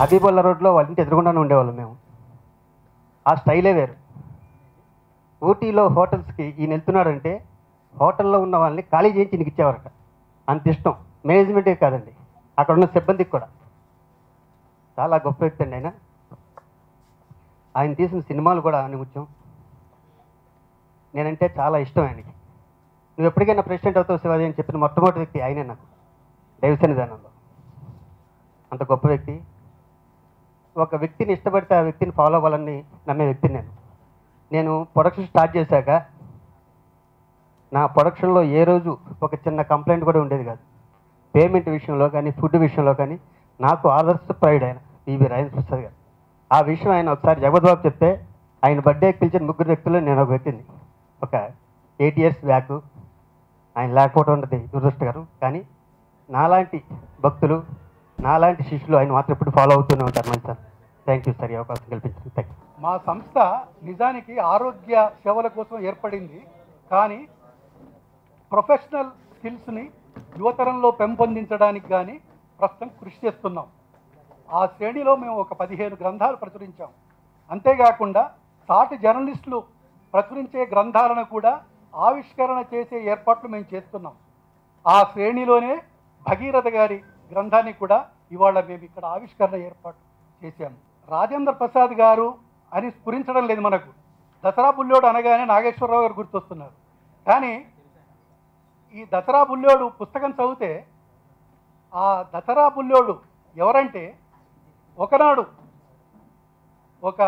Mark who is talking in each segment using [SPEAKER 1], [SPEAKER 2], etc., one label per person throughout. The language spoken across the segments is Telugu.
[SPEAKER 1] హబీబుల్లా రోడ్లో వాళ్ళ ఇంటి ఎదురుగుండానే ఉండేవాళ్ళం మేము. ఆ స్టైలే వేరు. ఊటీలో హోటల్స్కి ఈయన వెళ్తున్నాడంటే హోటల్లో ఉన్న వాళ్ళని ఖాళీ చేయించి నీకు ఇచ్చేవారట. అంత ఇష్టం. మేనేజ్మెంటే కాదండి, అక్కడ ఉన్న సిబ్బందికి కూడా. చాలా గొప్ప వ్యక్తి అండి ఆయన. ఆయన తీసిన సినిమాలు కూడా నిముత్యం. నేనంటే చాలా ఇష్టం ఆయనకి. నువ్వు ఎప్పటికైనా ప్రెసిడెంట్ అవుతావు శివాజీ అని చెప్పిన మొట్టమొదటి వ్యక్తి ఆయనే నాకు, దైవ సన్నిధానంలో. అంత గొప్ప వ్యక్తి. ఒక వ్యక్తిని ఇష్టపడితే ఆ వ్యక్తిని ఫాలో అవ్వాలని నమ్మే వ్యక్తిని నేను ప్రొడక్షన్ స్టార్ట్ చేశాక నా ప్రొడక్షన్లో ఏ రోజు ఒక చిన్న కంప్లైంట్ కూడా ఉండేది కాదు. పేమెంట్ విషయంలో కానీ, ఫుడ్ విషయంలో కానీ నాకు ఆదర్శప్రాయుడు ఆయన పివి రాజేంద్ర ప్రసాద్ గారు. ఆ విషయం ఆయన ఒకసారి జగద్బాబు చెప్తే ఆయన బర్త్డే పిలిచిన ముగ్గురు వ్యక్తుల్లో నేను ఒక వ్యక్తిని. ఒక 8 years బ్యాక్ ఆయన లేకపోవడం ఉన్నది దురదృష్టకరం. కానీ నాలాంటి భక్తులు, నాలాంటి శిష్యులు ఆయన మాత్రం ఎప్పుడు ఫాలో అవుతూనే ఉంటారు. మంచి సార్, థ్యాంక్ యూ సార్, ఈ అవకాశం కల్పించింది. Thank you.
[SPEAKER 2] మా సంస్థ నిజానికి ఆరోగ్య సేవల కోసం ఏర్పడింది. కానీ ప్రొఫెషనల్ స్కిల్స్ని యువతరంలో పెంపొందించడానికి కానీ ప్రస్తుతం కృషి చేస్తున్నాం. ఆ శ్రేణిలో మేము ఒక 15 గ్రంథాలు ప్రచురించాం. అంతేకాకుండా సాటి జర్నలిస్టులు ప్రచురించే గ్రంథాలను కూడా ఆవిష్కరణ చేసే ఏర్పాట్లు మేము చేస్తున్నాం. ఆ శ్రేణిలోనే భగీరథ గారి గ్రంథాన్ని కూడా ఇవాళ మేము ఇక్కడ ఆవిష్కరణ ఏర్పాటు చేశాము. రాజేంద్ర ప్రసాద్ గారు అని స్ఫురించడం లేదు మనకు. దసరా బుల్లోడు అనగానే నాగేశ్వరరావు గారు గుర్తొస్తున్నారు. కానీ ఈ దసరా బుల్లోడు పుస్తకం చదివితే ఆ దసరా బుల్లోడు ఎవరంటే, ఒకనాడు ఒక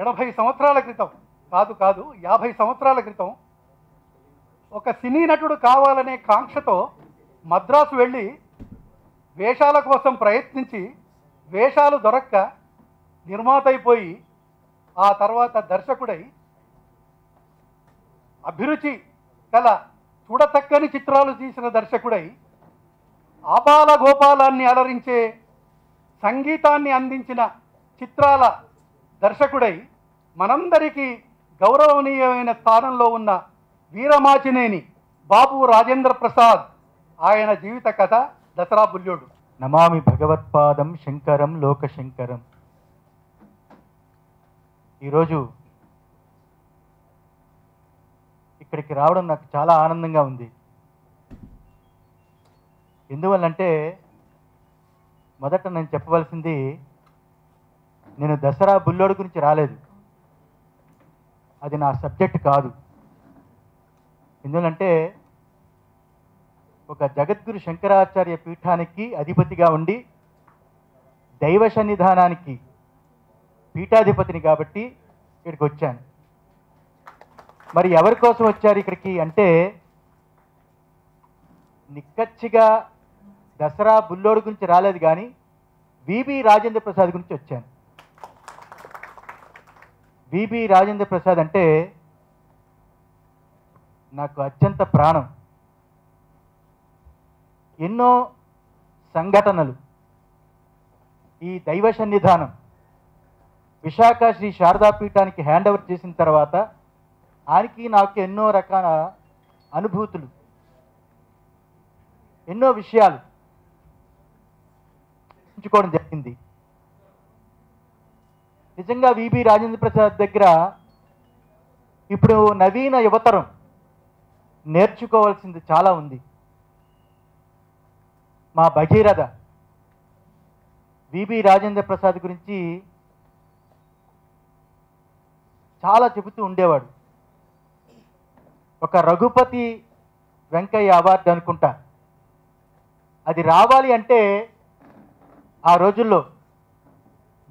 [SPEAKER 2] 80 సంవత్సరాల క్రితం, కాదు 50 సంవత్సరాల క్రితం ఒక సినీ నటుడు కావాలనే కాంక్షతో మద్రాసు వెళ్ళి వేషాల కోసం ప్రయత్నించి వేషాలు దొరక్క నిర్మాత అయిపోయి ఆ తర్వాత దర్శకుడై అభిరుచి కల చూడచక్కని చిత్రాలు తీసిన దర్శకుడై ఆపాల గోపాలాన్ని అలరించే సంగీతాన్ని అందించిన చిత్రాల దర్శకుడై మనందరికీ గౌరవనీయమైన స్థానంలో ఉన్న వీరమాచినేని బాబు రాజేంద్ర ప్రసాద్, ఆయన జీవిత కథ దసరా బుల్లోడు.
[SPEAKER 3] నమామి భగవత్పాదం శంకరం లోకశంకరం. ఈరోజు ఇక్కడికి రావడం నాకు చాలా ఆనందంగా ఉంది. ఎందువల్లంటే మొదట నేను చెప్పవలసింది, నేను దసరా బుల్లోడు గురించి రాలేదు, అది నా సబ్జెక్ట్ కాదు. ఎందుకంటే ఒక జగద్గురు శంకరాచార్య పీఠానికి అధిపతిగా ఉండి దైవ సన్నిధానానికి పీఠాధిపతిని కాబట్టి ఇక్కడికి వచ్చాను. మరి ఎవరి కోసం వచ్చారు ఇక్కడికి అంటే, నిక్కచ్చిగా దసరా బుల్లోడు గురించి రాలేదు, కానీ విబి రాజేంద్ర ప్రసాద్ గురించి వచ్చాను. విబి రాజేంద్ర ప్రసాద్ అంటే నాకు అత్యంత ప్రాణం. ఎన్నో సంఘటనలు, ఈ దైవ సన్నిధానం విశాఖ శ్రీ శారదాపీఠానికి హ్యాండ్ ఓవర్ చేసిన తర్వాత ఆయనకి నాకు ఎన్నో రకాల అనుభూతులు, ఎన్నో విషయాలు పంచుకోవడం జరిగింది. నిజంగా విబి రాజేంద్ర ప్రసాద్ దగ్గర ఇప్పుడు నవీన యువతరం నేర్చుకోవాల్సింది చాలా ఉంది. మా భగీరథ విబి రాజేంద్ర ప్రసాద్ గురించి చాలా చెబుతూ ఉండేవాడు. ఒక రఘుపతి వెంకయ్య అవార్డు అనుకుంటా, అది రావాలి అంటే ఆ రోజుల్లో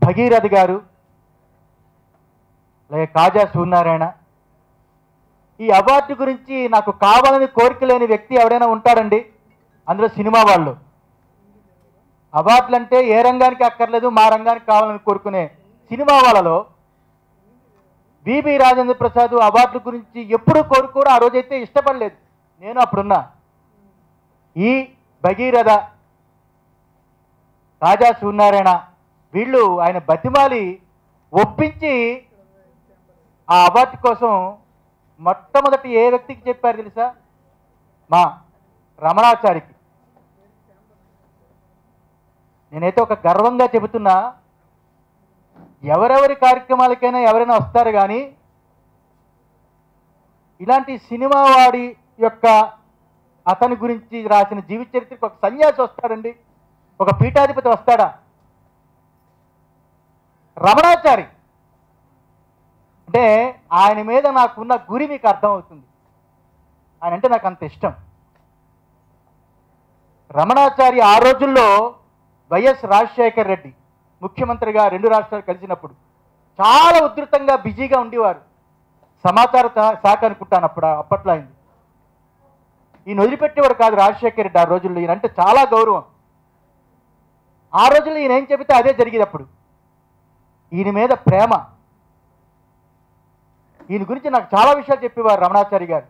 [SPEAKER 3] భగీరథ గారు లేక కాజా సూర్యనారాయణ, ఈ అవార్డు గురించి నాకు కావాలని కోరిక లేని వ్యక్తి ఎవరైనా ఉంటాడండి అందులో సినిమా వాళ్ళు. అవార్డులు అంటే ఏ రంగానికి అక్కర్లేదు, మా రంగానికి కావాలని కోరుకునే సినిమా వాళ్ళలో విబి రాజేంద్ర ప్రసాద్ అవార్డుల గురించి ఎప్పుడూ కోరుకోడు. ఆ రోజైతే ఇష్టపడలేదు. నేను అప్పుడున్నా. ఈ భగీరథ, కాజా సూర్యనారాయణ వీళ్ళు ఆయన బతిమాలి ఒప్పించి ఆ అవార్డు కోసం మొట్టమొదటి ఏ వ్యక్తికి చెప్పారు తెలుసా? మా రమణాచారికి. నేనైతే ఒక గర్వంగా చెబుతున్నా, ఎవరెవరి కార్యక్రమాలకైనా ఎవరైనా వస్తారు కానీ ఇలాంటి సినిమా వాడి యొక్క అతని గురించి రాసిన జీవిత చరిత్రకి ఒక సన్యాసి వస్తాడండి, ఒక పీఠాధిపతి వస్తాడా? రమణాచారి అంటే ఆయన మీద నాకున్న గురి మీకు అర్థమవుతుంది. ఆయన అంటే నాకు అంత ఇష్టం. రమణాచారి ఆ రోజుల్లో వైఎస్ రాజశేఖర్ రెడ్డి ముఖ్యమంత్రిగా 2 రాష్ట్రాలు కలిసినప్పుడు చాలా ఉధృతంగా బిజీగా ఉండేవారు. సమాచార శాఖ అనుకుంటాను అప్పట్లో అయింది. ఈయన వదిలిపెట్టేవాడు కాదు రాజశేఖర్ రెడ్డి ఆ రోజుల్లో. ఈయన అంటే చాలా గౌరవం. ఆ రోజుల్లో ఈయన ఏం చెబితే అదే జరిగేది. అప్పుడు ఈయన మీద ప్రేమ, ఈయన గురించి నాకు చాలా విషయాలు చెప్పేవారు రమణాచారి గారు.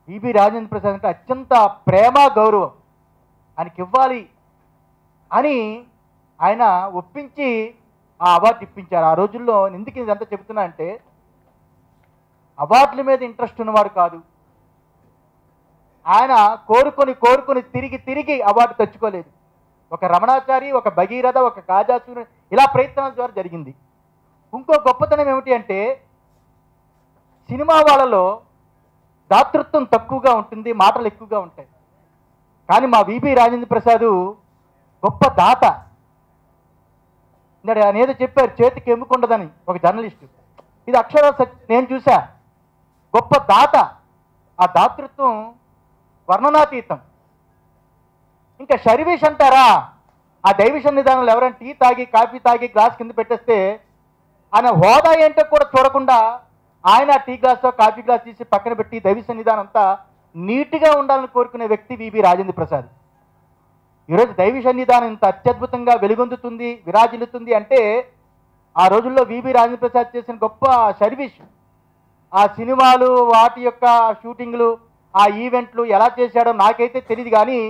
[SPEAKER 3] ఈబి రాజేంద్ర ప్రసాద్ అంటే అత్యంత ప్రేమ గౌరవం ఆయనకి ఇవ్వాలి అని ఆయన ఒప్పించి ఆ అవార్డు ఇప్పించారు. ఆ రోజుల్లో ఎందుకు ఇదంతా చెబుతున్నా అంటే అవార్డుల మీద ఇంట్రెస్ట్ ఉన్నవాడు కాదు ఆయన. కోరుకొని తిరిగి అవార్డు తెచ్చుకోలేదు. ఒక రమణాచారి, ఒక భగీరథ, ఒక కాజాసూరి ఇలా ప్రయత్నాల ద్వారా జరిగింది. ఇంకో గొప్పతనం ఏమిటి అంటే సినిమా వాళ్ళలో దాతృత్వం తక్కువగా ఉంటుంది, మాటలు ఎక్కువగా ఉంటాయి. కానీ మా విబి రాజేంద్ర ప్రసాద్ గొప్ప దాత. ఆయన ఏదో చెప్పారు, చేతికి ఎమ్ముకుండదని ఒక జర్నలిస్టు. ఇది అక్షర నేను చూసా. గొప్ప దాత. ఆ దాతృత్వం వర్ణనాతీతం. ఇంకా షర్వీష్ అంటారా? ఆ దైవ సన్నిధానంలో ఎవరైనా టీ తాగి కాఫీ తాగి గ్లాస్ కింద పెట్టేస్తే ఆయన హోదా ఏంటో కూడా చూడకుండా ఆయన టీ గ్లాస్ కాఫీ గ్లాస్ తీసి పక్కన పెట్టి దైవ సన్నిధానం అంతా నీట్గా ఉండాలని కోరుకునే వ్యక్తి విబి రాజేంద్ర ప్రసాద్. ఈరోజు దైవ సన్నిధానం ఇంత అత్యద్భుతంగా వెలుగొందుతుంది, విరాజిల్లుతుంది అంటే ఆ రోజుల్లో విబి రాజేంద్ర ప్రసాద్ చేసిన గొప్ప సర్వీస్. ఆ సినిమాలు, వాటి యొక్క షూటింగ్లు, ఆ ఈవెంట్లు ఎలా చేశాడో నాకైతే తెలియదు. కానీ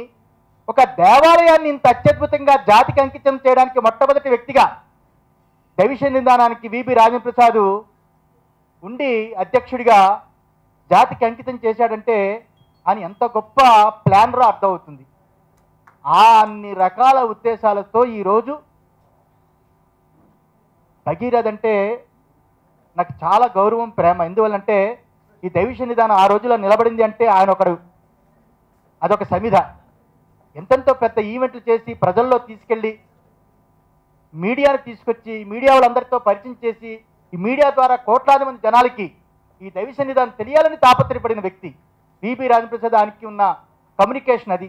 [SPEAKER 3] ఒక దేవాలయాన్ని ఇంత అత్యద్భుతంగా జాతికి అంకితం చేయడానికి మొట్టమొదటి వ్యక్తిగా దైవ సన్నిధానానికి విబి రాజేంద్ర ప్రసాద్ ఉండి అధ్యక్షుడిగా జాతికి అంకితం చేశాడంటే అని ఎంత గొప్ప ప్లానరో అర్థమవుతుంది. ఆ అన్ని రకాల ఉద్దేశాలతో ఈరోజు భగీరథ్ అంటే నాకు చాలా గౌరవం, ప్రేమ. ఎందువల్లంటే ఈ దైవ సన్నిధానం ఆ రోజుల్లో నిలబడింది అంటే ఆయన ఒకడు, అదొక సమిధ. ఎంతెంతో పెద్ద ఈవెంట్లు చేసి ప్రజల్లో తీసుకెళ్ళి మీడియాను తీసుకొచ్చి మీడియా వాళ్ళందరితో పరిచయం చేసి ఈ మీడియా ద్వారా కోట్లాది మంది జనాలకి ఈ దైవ సన్నిధానం తెలియాలని తాపత్రయపడిన వ్యక్తి విబి రాజేంద్ర ప్రసాద్. ఆయనకి ఉన్న కమ్యూనికేషన్ అది.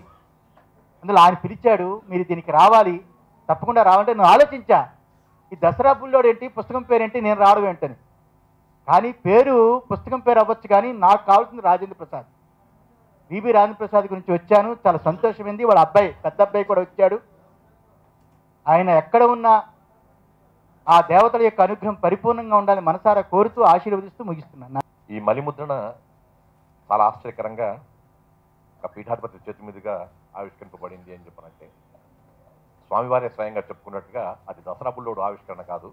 [SPEAKER 3] అందులో ఆయన పిలిచాడు, మీరు దీనికి రావాలి, తప్పకుండా రావాలంటే నేను ఆలోచించా, ఈ దసరా బుల్లోడు ఏంటి, పుస్తకం పేరేంటి, నేను రావడం ఏంటని. కానీ పేరు పుస్తకం పేరు అవ్వచ్చు, కానీ నాకు కావాల్సింది రాజేంద్ర ప్రసాద్. విబి రాజేంద్ర ప్రసాద్ గురించి వచ్చాను, చాలా సంతోషమైంది. వాళ్ళ అబ్బాయి, పెద్ద అబ్బాయి కూడా వచ్చాడు. ఆయన ఎక్కడ ఉన్నా ఆ దేవతల యొక్క అనుగ్రహం పరిపూర్ణంగా ఉండాలని మనసారా కోరుతూ ఆశీర్వదిస్తూ ముగిస్తున్నాను.
[SPEAKER 4] ఈ మలిముద్రణ చాలా ఆశ్చర్యకరంగా ఒక పీఠాధిపతి చేతి మీదుగా ఆవిష్కరింపబడింది అని చెప్పనంటే స్వామివారే స్వయంగా చెప్పుకున్నట్టుగా అది దసరా బుల్లోడు ఆవిష్కరణ కాదు,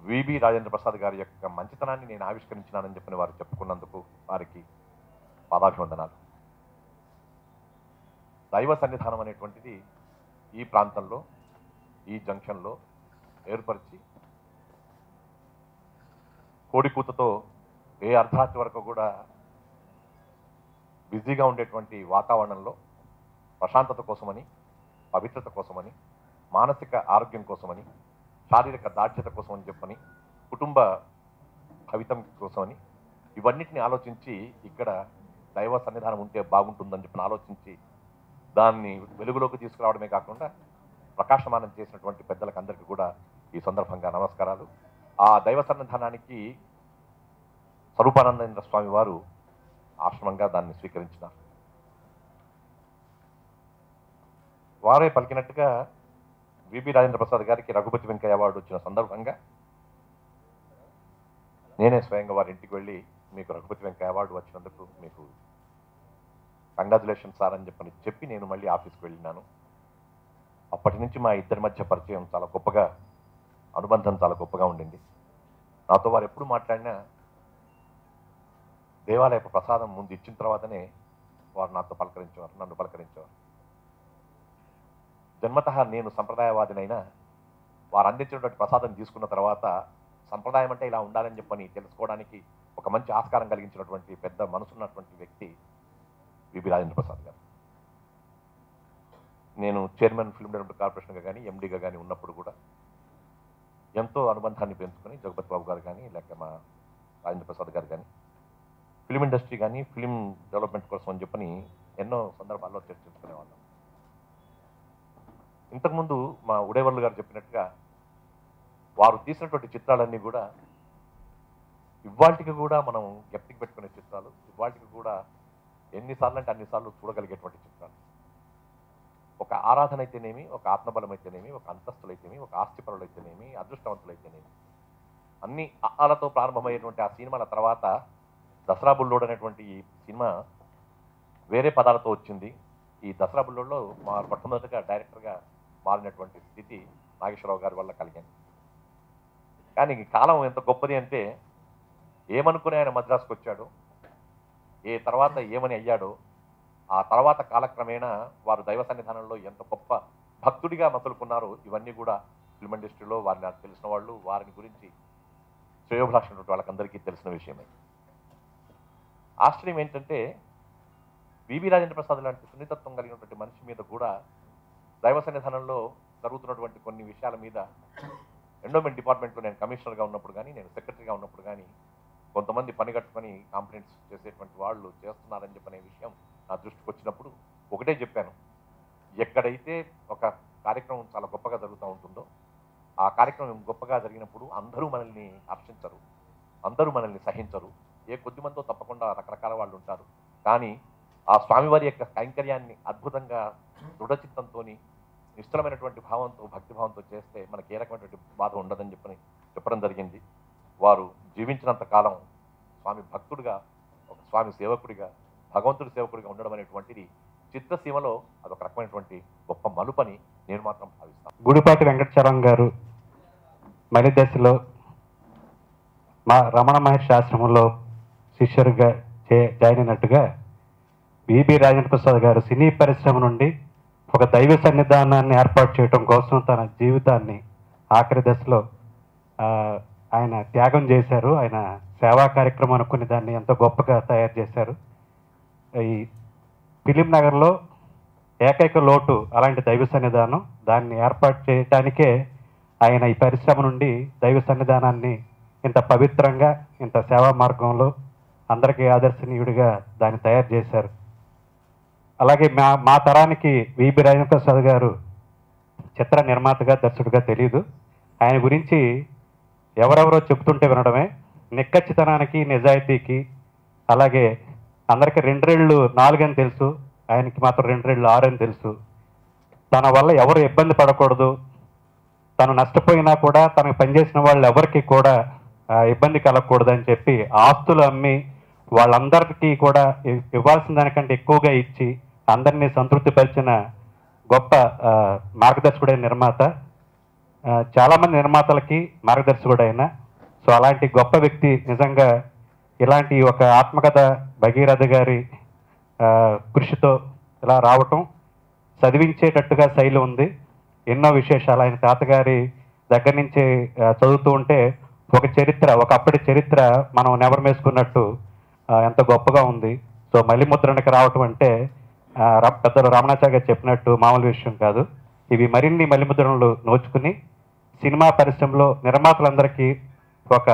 [SPEAKER 4] విబి రాజేంద్ర ప్రసాద్ గారి యొక్క మంచితనాన్ని నేను ఆవిష్కరించినానని చెప్పిన వారు చెప్పుకున్నందుకు వారికి పాదాభివందనాలు. దైవ సన్నిధానం అనేటువంటిది ఈ ప్రాంతంలో, ఈ జంక్షన్లో ఏర్పరిచి కోడికూతతో ఏ అర్ధరాత్రి వరకు కూడా బిజీగా ఉండేటువంటి వాతావరణంలో ప్రశాంతత కోసమని, పవిత్రత కోసమని, మానసిక ఆరోగ్యం కోసమని, శారీరక దార్ఢ్యత కోసమని చెప్పని, కుటుంబ భవితం కోసమని, ఇవన్నిటిని ఆలోచించి ఇక్కడ దైవ సన్నిధానం ఉంటే బాగుంటుందని చెప్పని ఆలోచించి దాన్ని వెలుగులోకి తీసుకురావడమే కాకుండా ప్రకాశమానం చేసినటువంటి పెద్దలకు అందరికీ కూడా ఈ సందర్భంగా నమస్కారాలు. ఆ దైవ సన్నిధానానికి స్వరూపానందేంద్ర స్వామి వారు ఆశ్రమంగా దాన్ని స్వీకరించినారు. వారే పలికినట్టుగా విబి రాజేంద్ర ప్రసాద్ గారికి రఘుపతి వెంకయ్య అవార్డు వచ్చిన సందర్భంగా నేనే స్వయంగా వారి ఇంటికి వెళ్ళి, మీకు రఘుపతి వెంకయ్య అవార్డు వచ్చినందుకు మీకు కంగ్రాచులేషన్ సార్ అని చెప్పి నేను మళ్ళీ ఆఫీస్కి వెళ్ళినాను. అప్పటి నుంచి మా ఇద్దరి మధ్య పరిచయం చాలా గొప్పగా, అనుబంధం చాలా గొప్పగా ఉండింది. నాతో వారు ఎప్పుడు మాట్లాడినా దేవాలయపు ప్రసాదం ముందు ఇచ్చిన తర్వాతనే వారు నాతో పలకరించేవారు, నన్ను పలకరించేవారు. జన్మతః నేను సంప్రదాయవాదినైనా వారు అందించినటువంటి ప్రసాదం తీసుకున్న తర్వాత సంప్రదాయం అంటే ఇలా ఉండాలని చెప్పని తెలుసుకోవడానికి ఒక మంచి ఆస్కారం కలిగించినటువంటి పెద్ద మనసున్నటువంటి వ్యక్తి విబి రాజేంద్ర ప్రసాద్ గారు. నేను చైర్మన్ ఫిల్మ్ డెవలప్మెంట్ కార్పొరేషన్గా కానీ ఎండీగా కానీ ఉన్నప్పుడు కూడా ఎంతో అనుబంధాన్ని పెంచుకొని జగపతి బాబు గారు కానీ లేక మా రాజేంద్ర ప్రసాద్ గారు కానీ ఫిల్మ్ ఇండస్ట్రీ కానీ ఫిల్మ్ డెవలప్మెంట్ కోసం అని చెప్పని ఎన్నో సందర్భాల్లో చర్చించుకునేవాళ్ళం. ఇంతకుముందు మా ఉడేవర్లు గారు చెప్పినట్టుగా వారు తీసినటువంటి చిత్రాలన్నీ కూడా ఇవాళకి కూడా మనం జ్ఞప్తికి పెట్టుకునే చిత్రాలు, ఇవాళకి కూడా ఎన్నిసార్లు అంటే అన్నిసార్లు చూడగలిగేటువంటి చిత్రాలు. ఒక ఆరాధన అయితేనేమి, ఒక ఆత్మబలం అయితేనేమి, ఒక అంతస్తులైతేనేమి, ఒక ఆస్తిపరులైతేనేమి, అదృష్టవంతులైతేనేమి, అన్ని ఆలతో ప్రారంభమయ్యేటువంటి ఆ సినిమాల తర్వాత దసరా బుల్లోడ్ అనేటువంటి ఈ సినిమా వేరే పదాలతో వచ్చింది. ఈ దసరా బుల్లోడ్లో మా మొట్టమొదటిగా డైరెక్టర్గా మారినటువంటి స్థితి నాగేశ్వరరావు గారి వల్ల కలిగింది. కానీ ఈ కాలం ఎంత గొప్పది అంటే ఏమనుకుని ఆయన మద్రాసుకు వచ్చాడో, ఏ తర్వాత ఏమని అయ్యాడో, ఆ తర్వాత కాలక్రమేణా వారు దైవ సన్నిధానంలో ఎంత గొప్ప భక్తుడిగా మసులుకున్నారో ఇవన్నీ కూడా ఫిల్మ్ ఇండస్ట్రీలో వారిని తెలిసిన వాళ్ళు, వారిని గురించి శ్రేయోభిలాషులు వాళ్ళకందరికీ తెలిసిన విషయమే. ఆశ్చర్యం ఏంటంటే విబి రాజేంద్ర ప్రసాద్ లాంటి సున్నితత్వం కలిగినటువంటి మనిషి మీద కూడా దైవ సన్నిధానంలో జరుగుతున్నటువంటి కొన్ని విషయాల మీద ఎండోమెంట్ డిపార్ట్మెంట్లో నేను కమిషనర్గా ఉన్నప్పుడు కానీ, నేను సెక్రటరీగా ఉన్నప్పుడు కానీ కొంతమంది పనిగట్టుకొని కంప్లైంట్స్ చేసేటువంటి వాళ్ళు చేస్తున్నారని చెప్పనే విషయం నా దృష్టికి వచ్చినప్పుడు ఒకటే చెప్పాను. ఎక్కడైతే ఒక కార్యక్రమం చాలా గొప్పగా జరుగుతూ ఉంటుందో ఆ కార్యక్రమం గొప్పగా జరిగినప్పుడు అందరూ మనల్ని హర్షించరు, అందరూ మనల్ని సహించరు. ఏ కొద్దిమందితో తప్పకుండా రకరకాల వాళ్ళు ఉంటారు. కానీ ఆ స్వామివారి యొక్క కైంకర్యాన్ని అద్భుతంగా దృఢచిత్తంతో నిశ్చలమైనటువంటి భావంతో, భక్తిభావంతో చేస్తే మనకి ఏ రకమైనటువంటి బాధ ఉండదని చెప్పడం జరిగింది. వారు జీవించినంత కాలం స్వామి భక్తుడిగా, ఒక స్వామి సేవకుడిగా, భగవంతుడి సేవకుడిగా ఉండడం అనేటువంటిది చిత్రసీమలో అదొక రకమైనటువంటి గొప్ప మలుపని నేను మాత్రం భావిస్తాను.
[SPEAKER 5] గుడిపాటి వెంకటచరం గారు మలి దశలో మా రమణ మహర్షి ఆశ్రమంలో శిష్యుడిగా జాయిన్ అయినట్టుగా విబి రాజేంద్ర ప్రసాద్ గారు సినీ పరిశ్రమ నుండి ఒక దైవ సన్నిధానాన్ని ఏర్పాటు చేయడం కోసం తన జీవితాన్ని ఆఖరి దశలో ఆయన త్యాగం చేశారు. ఆయన సేవా కార్యక్రమం అనుకుని దాన్ని ఎంతో గొప్పగా తయారు చేశారు. ఈ ఫిలిం నగర్లో ఏకైక లోటు అలాంటి దైవ సన్నిధానం. దాన్ని ఏర్పాటు చేయటానికే ఆయన ఈ పరిశ్రమ నుండి దైవ సన్నిధానాన్ని ఇంత పవిత్రంగా, ఇంత సేవా మార్గంలో అందరికీ ఆదర్శనీయుడిగా దాన్ని తయారు చేశారు. అలాగే మా తరానికి విబి రాజేంద్ర ప్రసాద్ గారు చిత్ర నిర్మాతగా, దర్శకుడిగా తెలియదు. ఆయన గురించి ఎవరెవరో చెబుతుంటే వినడమే. నిక్కచ్చితనానికి, నిజాయితీకి, అలాగే అందరికీ 2 రెళ్ళు 4 అని తెలుసు, ఆయనకి మాత్రం 2 రెళ్ళు 6 అని తెలుసు. తన వల్ల ఎవరు ఇబ్బంది పడకూడదు, తను నష్టపోయినా కూడా తనకు పనిచేసిన వాళ్ళు ఎవరికి కూడా ఇబ్బంది కలగకూడదని చెప్పి ఆస్తులు అమ్మి వాళ్ళందరికీ కూడా ఇవ్వాల్సిన దానికంటే ఎక్కువగా ఇచ్చి అందరినీ సంతృప్తిపరిచిన గొప్ప మార్గదర్శకుడైన నిర్మాత. చాలామంది నిర్మాతలకి మార్గదర్శకుడైన. సో అలాంటి గొప్ప వ్యక్తి నిజంగా ఇలాంటి ఒక ఆత్మకథ భగీరథ గారి కృషితో ఇలా రావటం, చదివించేటట్టుగా శైలి ఉంది. ఎన్నో విశేషాలు ఆయన తాతగారి దగ్గర నుంచి చదువుతూ ఉంటే ఒక చరిత్ర, ఒకప్పటి చరిత్ర మనం నెవరు వేసుకున్నట్టు ఎంత గొప్పగా ఉంది. సో మళ్ళీ ముద్రణకి రావటం అంటే పెద్దలు రమణాచార్య గారు చెప్పినట్టు మామూలు విషయం కాదు. ఇవి మరిన్ని మళ్ళీ ముద్రణలు నోచుకుని సినిమా పరిశ్రమలో నిర్మాతలందరికీ ఒక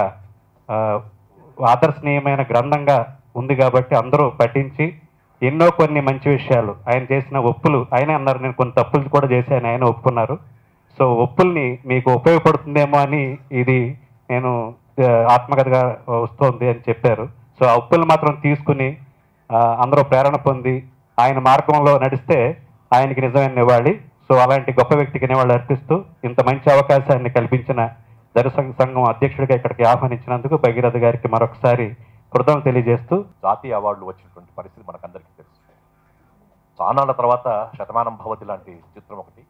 [SPEAKER 5] ఆదర్శనీయమైన గ్రంథంగా ఉంది కాబట్టి అందరూ పఠించి ఎన్నో కొన్ని మంచి విషయాలు ఆయన చేసిన ఒప్పులు, ఆయనే అన్నారు నేను కొన్ని తప్పులు కూడా చేశాను, ఆయన ఒప్పుకున్నారు. సో ఒప్పుల్ని మీకు ఉపయోగపడుతుందేమో అని ఇది నేను ఆత్మకథగా వస్తోంది అని చెప్పారు. సో ఆ ఒప్పులు మాత్రం తీసుకుని అందరూ ప్రేరణ పొంది ఆయన మార్గంలో నడిస్తే ఆయనకి నిజమైన నివాళి. సో అలాంటి గొప్ప వ్యక్తికి నివాళి అర్పిస్తూ ఇంత మంచి అవకాశాన్ని కల్పించిన దర్శక సంఘం అధ్యక్షుడిగా ఇక్కడికి ఆహ్వానించినందుకు భగీరథ గారికి మరొకసారి కృతజ్ఞతలు తెలియజేస్తూ,
[SPEAKER 4] జాతీయ అవార్డులు వచ్చినటువంటి పరిస్థితి మనకందరికీ తెలుసు. చానాళ్ళ తర్వాత శతమానం భవతి లాంటి చిత్రం ఒకటి,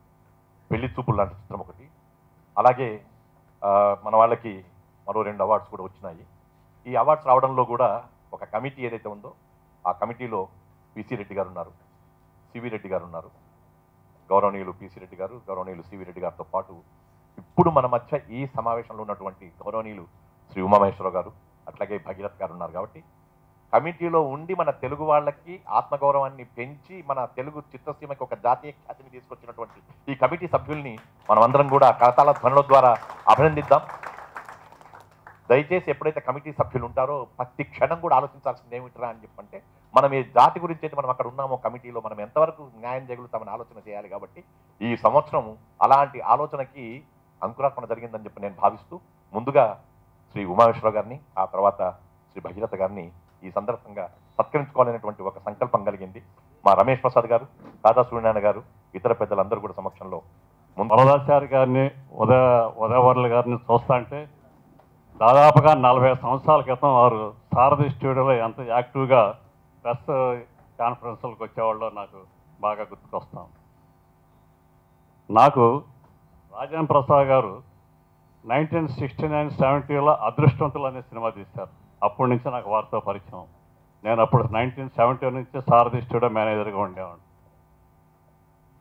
[SPEAKER 4] పెళ్లి చూపులు లాంటి చిత్రం ఒకటి, అలాగే మన వాళ్ళకి మరో 2 అవార్డ్స్ కూడా వచ్చినాయి. ఈ అవార్డ్స్ రావడంలో కూడా ఒక కమిటీ ఏదైతే ఉందో ఆ కమిటీలో పిసి రెడ్డి గారు ఉన్నారు, సివి రెడ్డి గారు ఉన్నారు. గౌరవనీయులు పిసి రెడ్డి గారు, గౌరవనీయులు సివి రెడ్డి గారితో పాటు ఇప్పుడు మన మధ్య ఈ సమావేశంలో ఉన్నటువంటి గౌరవనీయులు శ్రీ ఉమామహేశ్వరరావు గారు అట్లాగే భగీరథ్ గారు ఉన్నారు కాబట్టి కమిటీలో ఉండి మన తెలుగు వాళ్ళకి ఆత్మగౌరవాన్ని పెంచి మన తెలుగు చిత్రసీమకి ఒక జాతీయ ఖ్యాతిని తీసుకొచ్చినటువంటి ఈ కమిటీ సభ్యుల్ని మనమందరం కూడా కరతాళ ధ్వనుల ద్వారా అభినందిద్దాం. దయచేసి ఎప్పుడైతే కమిటీ సభ్యులు ఉంటారో ప్రతి క్షణం కూడా ఆలోచించాల్సింది ఏమిట్రా అని చెప్పంటే మనం ఈ జాతి గురించి అయితే మనం అక్కడ ఉన్నామో కమిటీలో మనం ఎంతవరకు న్యాయం చేయగలుగుతామని ఆలోచన చేయాలి. కాబట్టి ఈ సంవత్సరం అలాంటి ఆలోచనకి అంకురార్పణ జరిగిందని చెప్పి నేను భావిస్తూ ముందుగా శ్రీ ఉమామేశ్వరరావు గారిని ఆ తర్వాత శ్రీ భగీరథ గారిని ఈ సందర్భంగా సత్కరించుకోవాలనేటువంటి ఒక సంకల్పం కలిగింది. మా రమేష్ ప్రసాద్ గారు, దాదా సూర్యనారాయణ గారు, ఇతర పెద్దలందరూ కూడా సమక్షంలో
[SPEAKER 6] వరదాచారి గారిని ఉదయవర్ల గారిని చూస్తా అంటే దాదాపుగా 40 సంవత్సరాల క్రితం వారు సారథి స్టూడియోలో ఎంత యాక్టివ్గా ప్రెస్ కాన్ఫరెన్స్లకు వచ్చేవాళ్ళో నాకు బాగా గుర్తుకొస్తాం. నాకు రాజేంద్ర ప్రసాద్ గారు 1969-70లో అదృష్టవంతులు అనే సినిమా తీశారు. అప్పటి నుంచి నాకు వారితో పరిచయం. నేను అప్పుడు 1970 నుంచి సారథి స్టూడియో మేనేజర్గా ఉండేవాడిని.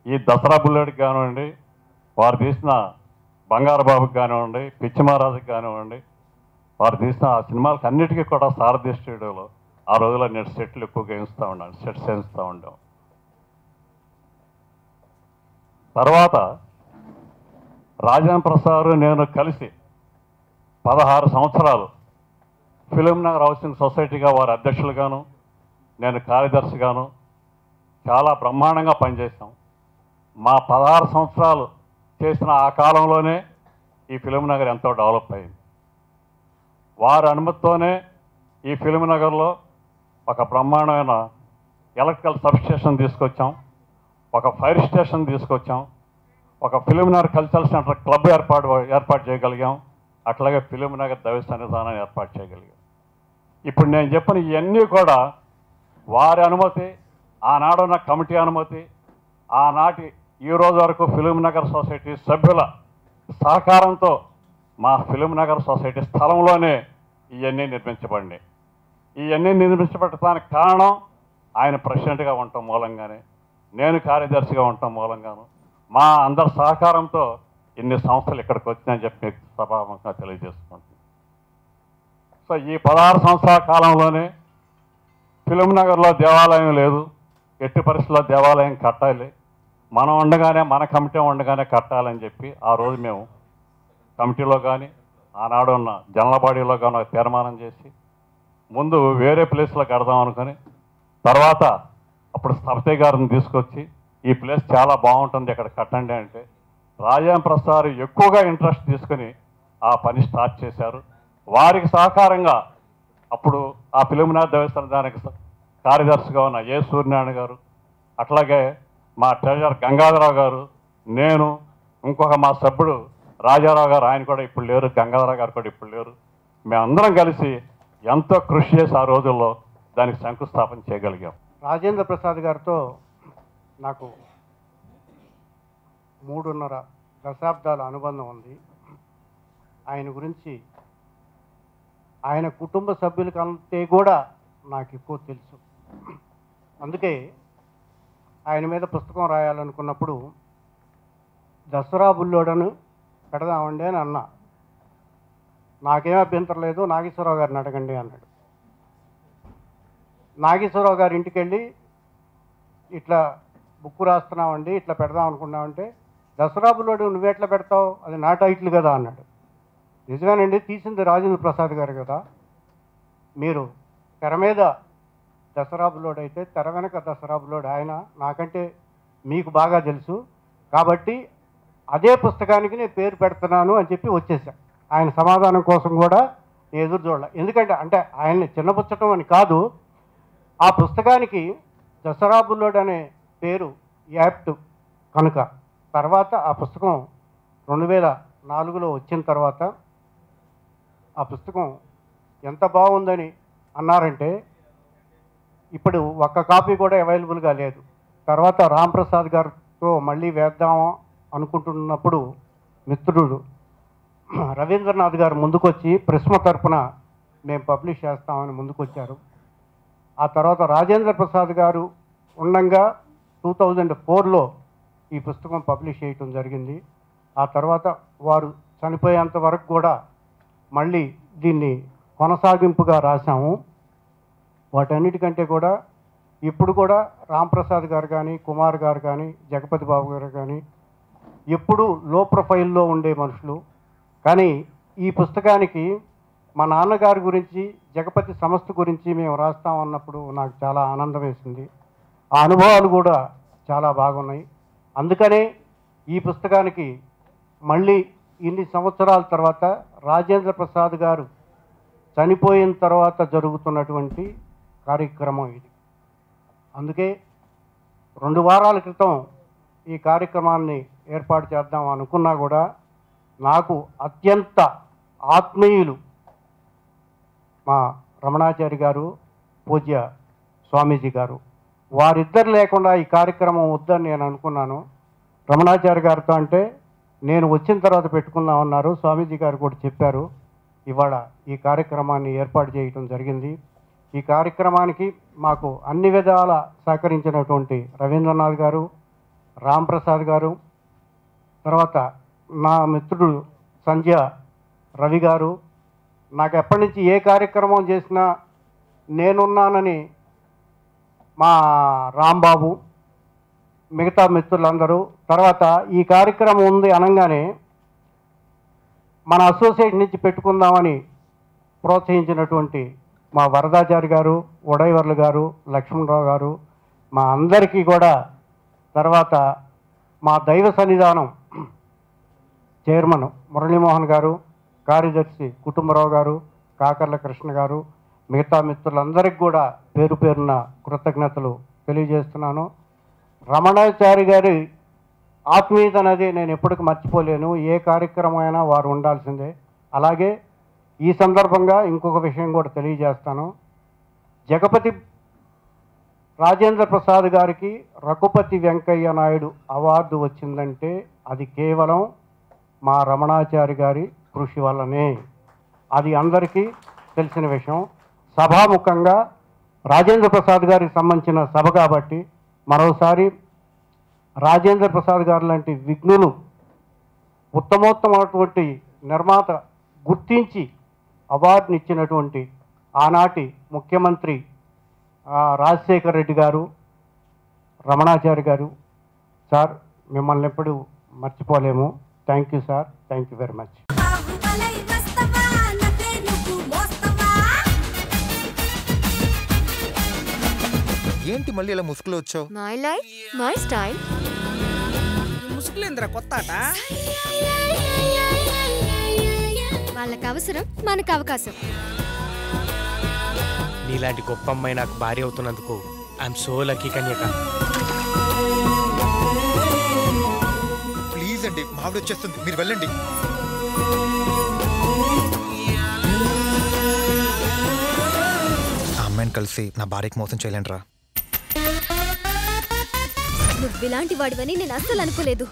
[SPEAKER 6] ఈ దసరా బుల్లెట్కి కానివ్వండి, వారు తీసిన బంగారు బాబుకి కానివ్వండి, పిచ్చి మహారాజుకి కానివ్వండి, వారు తీసిన ఆ సినిమాలకు అన్నిటికీ కూడా సారథి స్టూడియోలో ఆ రోజుల్లో నెట్ సెట్లు ఎక్కువగా వేయిస్తూ ఉన్నాను, సెట్స్ వేయిస్తూ ఉండాం. తర్వాత రాజేంద్ర ప్రసాద్ నేను కలిసి 16 సంవత్సరాలు ఫిలిం నగర్ హౌసింగ్ సొసైటీగా వారి అధ్యక్షులుగాను నేను కార్యదర్శిగాను చాలా బ్రహ్మాండంగా పనిచేశాం. మా 16 సంవత్సరాలు చేసిన ఆ కాలంలోనే ఈ ఫిలిం నగర్ ఎంతో డెవలప్ అయింది. వారి అనుమతితోనే ఈ ఫిలిం నగర్లో ఒక బ్రహ్మాండమైన ఎలక్ట్రికల్ సబ్స్టేషన్ తీసుకొచ్చాం, ఒక ఫైర్ స్టేషన్ తీసుకొచ్చాం, ఒక film Nagar cultural centre club ఏర్పాటు చేయగలిగాం, అట్లాగే ఫిలిం నగర్ దైవ సన్నిధానాన్ని ఏర్పాటు చేయగలిగాం. ఇప్పుడు నేను చెప్పిన ఇవన్నీ కూడా వారి అనుమతి, ఆనాడున్న కమిటీ అనుమతి, ఆనాటి ఈ రోజు వరకు ఫిలిం నగర్ సొసైటీ సభ్యుల సహకారంతో మా ఫిలిం నగర్ సొసైటీ స్థలంలోనే ఇవన్నీ నిర్మించబడినాయి. ఇవన్నీ నిర్మించబడటానికి కారణం ఆయన ప్రెసిడెంట్గా ఉండటం మూలంగానే, నేను కార్యదర్శిగా ఉండటం మూలంగాను, మా అందరి సహకారంతో ఇన్ని సంస్థలు ఇక్కడికి వచ్చినాయని చెప్పి మీకు సభాముఖంగా తెలియజేసుకుంటున్నాను. సో ఈ 16 సంవత్సరాల కాలంలోనే ఫిలిం నగర్లో దేవాలయం లేదు, ఎట్టి పరిస్థితుల్లో దేవాలయం కట్టాలి, మనం ఉండగానే మన కమిటీ ఉండగానే కట్టాలని చెప్పి ఆ రోజు మేము కమిటీలో కానీ ఆనాడు ఉన్న జనరల్ బాడీలో కానీ ఒక తీర్మానం చేసి ముందు వేరే ప్లేస్లో కడదాం అనుకుని తర్వాత అప్పుడు స్థపతి గారిని తీసుకొచ్చి ఈ ప్లేస్ చాలా బాగుంటుంది ఇక్కడ కట్టండి అంటే రాజేంద్ర ప్రసాద్ ఎక్కువగా ఇంట్రెస్ట్ తీసుకుని ఆ పని స్టార్ట్ చేశారు. వారికి సహకారంగా అప్పుడు ఆ ఫిలిం నగర్ దేవస్థానానికి కార్యదర్శిగా ఉన్న ఏ సూర్యనారాయణ గారు, అట్లాగే మా ట్రెజరర్ గంగాధరరావు గారు, నేను, ఇంకొక మా సభ్యుడు రాజారావు గారు, ఆయన కూడా ఇప్పుడు లేరు, గంగాధరరావు గారు కూడా ఇప్పుడు లేరు, మేమందరం కలిసి ఎంతో కృషి చేసి ఆ రోజుల్లో దానికి శంకుస్థాపన చేయగలిగాం.
[SPEAKER 2] రాజేంద్ర ప్రసాద్ గారితో నాకు 3.5 దశాబ్దాల అనుబంధం ఉంది. ఆయన గురించి ఆయన కుటుంబ సభ్యుల కంటే కూడా నాకు ఎక్కువ తెలుసు. అందుకే ఆయన మీద పుస్తకం రాయాలనుకున్నప్పుడు దసరా బుల్లోడను పెడదామండి అని అన్నా. నాకేం అభ్యంతరం లేదు, నాగేశ్వరరావు గారిని అడగండి అన్నాడు. నాగేశ్వరరావు గారి ఇంటికి వెళ్ళి ఇట్లా బుక్ రాస్తున్నామండి, ఇట్లా పెడదాం అనుకున్నామంటే దసరా బుల్లోడు నువ్వెట్లా పెడతావు, అది నా టైటిల్ కదా అన్నాడు. నిజమేనండి, తీసింది రాజేంద్ర ప్రసాద్ గారు కదా, మీరు తెర మీద దసరా బుల్లోడు అయితే తెర వెనక దసరా బుల్లోడు ఆయన, నాకంటే మీకు బాగా తెలుసు కాబట్టి అదే పుస్తకానికి నేను పేరు పెడుతున్నాను అని చెప్పి వచ్చేసా. ఆయన సమాధానం కోసం కూడా నేను ఎదురు చూడాలి. ఎందుకంటే అంటే ఆయన్ని చిన్నపుచ్చటం అని కాదు, ఆ పుస్తకానికి దసరా బుల్లోడు అనే పేరు యాప్ట్ కనుక. తర్వాత ఆ పుస్తకం 2004లో వచ్చిన తర్వాత ఆ పుస్తకం ఎంత బాగుందని అన్నారంటే ఇప్పుడు ఒక్క కాపీ కూడా అవైలబుల్గా లేదు. తర్వాత రాంప్రసాద్ గారితో మళ్ళీ వేద్దాం అనుకుంటున్నప్పుడు మిత్రుడు రవీంద్రనాథ్ గారు ముందుకొచ్చి ప్రిస్మ తరపున మేము పబ్లిష్ చేస్తామని ముందుకొచ్చారు. ఆ తర్వాత రాజేంద్ర ప్రసాద్ గారు ఉండగా 2004లో ఈ పుస్తకం పబ్లిష్ చేయటం జరిగింది. ఆ తర్వాత వారు
[SPEAKER 7] చనిపోయేంత వరకు కూడా మళ్ళీ దీన్ని కొనసాగింపుగా రాశాము. వాటన్నిటికంటే కూడా ఇప్పుడు కూడా రాంప్రసాద్ గారు కానీ, కుమార్ గారు కానీ, జగపతి బాబు గారు కానీ ఎప్పుడూ లో ప్రొఫైల్లో ఉండే మనుషులు. కానీ ఈ పుస్తకానికి మా నాన్నగారి గురించి, జగపతి సంస్థ గురించి మేము రాస్తామన్నప్పుడు నాకు చాలా ఆనందం వేసింది. ఆ అనుభవాలు కూడా చాలా బాగున్నాయి. అందుకనే ఈ పుస్తకానికి మళ్ళీ ఇన్ని సంవత్సరాల తర్వాత రాజేంద్ర ప్రసాద్ గారు చనిపోయిన తర్వాత జరుగుతున్నటువంటి కార్యక్రమం ఇది. అందుకే 2 వారాల క్రితం ఈ కార్యక్రమాన్ని ఏర్పాటు చేద్దాం అనుకున్నా కూడా నాకు అత్యంత ఆత్మీయులు మా రమణాచారి గారు, పూజ్య స్వామీజీ గారు, వారిద్దరు లేకుండా ఈ కార్యక్రమం వద్దని నేను అనుకున్నాను. రమణాచారి గారితో అంటే నేను వచ్చిన తర్వాత పెట్టుకుందామన్నారు. స్వామీజీ గారు కూడా చెప్పారు. ఇవాళ ఈ కార్యక్రమాన్ని ఏర్పాటు చేయటం జరిగింది. ఈ కార్యక్రమానికి మాకు అన్ని విధాల సహకరించినటువంటి రవీంద్రనాథ్ గారు, రాంప్రసాద్ గారు, తర్వాత నా మిత్రుడు సంధ్య రవి గారు, నాకు ఎప్పటి నుంచి ఏ కార్యక్రమం చేసినా నేనున్నానని మా రాంబాబు, మిగతా మిత్రులందరూ, తర్వాత ఈ కార్యక్రమం ఉంది అనగానే మన అసోసియేట్ నుంచి పెట్టుకుందామని ప్రోత్సహించినటువంటి మా వరదాచారి గారు, ఉడైవర్లు గారు, లక్ష్మణరావు గారు, మా అందరికీ కూడా, తర్వాత మా దైవ సన్నిధానం చైర్మన్ మురళీమోహన్ గారు, కార్యదర్శి కుటుంబరావు గారు, కాకర్ల కృష్ణ గారు, మిగతా మిత్రులందరికీ కూడా పేరు పేరున కృతజ్ఞతలు తెలియజేస్తున్నాను. రమణాచారి గారి ఆత్మీయత అనేది నేను ఎప్పటికీ మర్చిపోలేను. ఏ కార్యక్రమం అయినా వారు ఉండాల్సిందే. అలాగే ఈ సందర్భంగా ఇంకొక విషయం కూడా తెలియజేస్తాను. జగపతి రాజేంద్ర ప్రసాద్ గారికి రఘుపతి వెంకయ్య నాయుడు అవార్డు వచ్చిందంటే అది కేవలం మా రమణాచారి గారి కృషి వల్లనే. అది అందరికీ తెలిసిన విషయం. సభాముఖంగా రాజేంద్ర ప్రసాద్ గారికి సంబంధించిన సభ కాబట్టి మరోసారి రాజేంద్ర ప్రసాద్ గారు లాంటి విఘ్నులు, ఉత్తమోత్తమైనటువంటి నిర్మాత గుర్తించి అవార్డుని ఇచ్చినటువంటి ఆనాటి ముఖ్యమంత్రి రాజశేఖర్ రెడ్డి గారు, రమణాచారి గారు, సార్ మిమ్మల్ని ఎప్పుడు మర్చిపోలేము. Thank you sir, thank you very much.
[SPEAKER 8] ఏంటి మళ్ళీ ఇలా ముసుగులో వచ్చావు?
[SPEAKER 9] My life my style.
[SPEAKER 8] ముసుగులేంద్రా కొత్త ఆట?
[SPEAKER 9] వాళ్ళకి అవసరం, మనకు అవకాశం.
[SPEAKER 8] నీలాంటి గొప్ప అమ్మాయి నాకు భార్య అవుతున్నందుకు ఐఎమ్ సో లక్కీ కన్యక. ప్లీజ్ అండి, మావిడ వచ్చేస్తుంది, మీరు వెళ్ళండి. ఆ అమ్మాయిని కలిసి నా భార్యకి మోసం చేయలేండి రా.
[SPEAKER 9] నువ్వు ఇలాంటి వాడివని నేను అస్సలు అనుకోలేదు.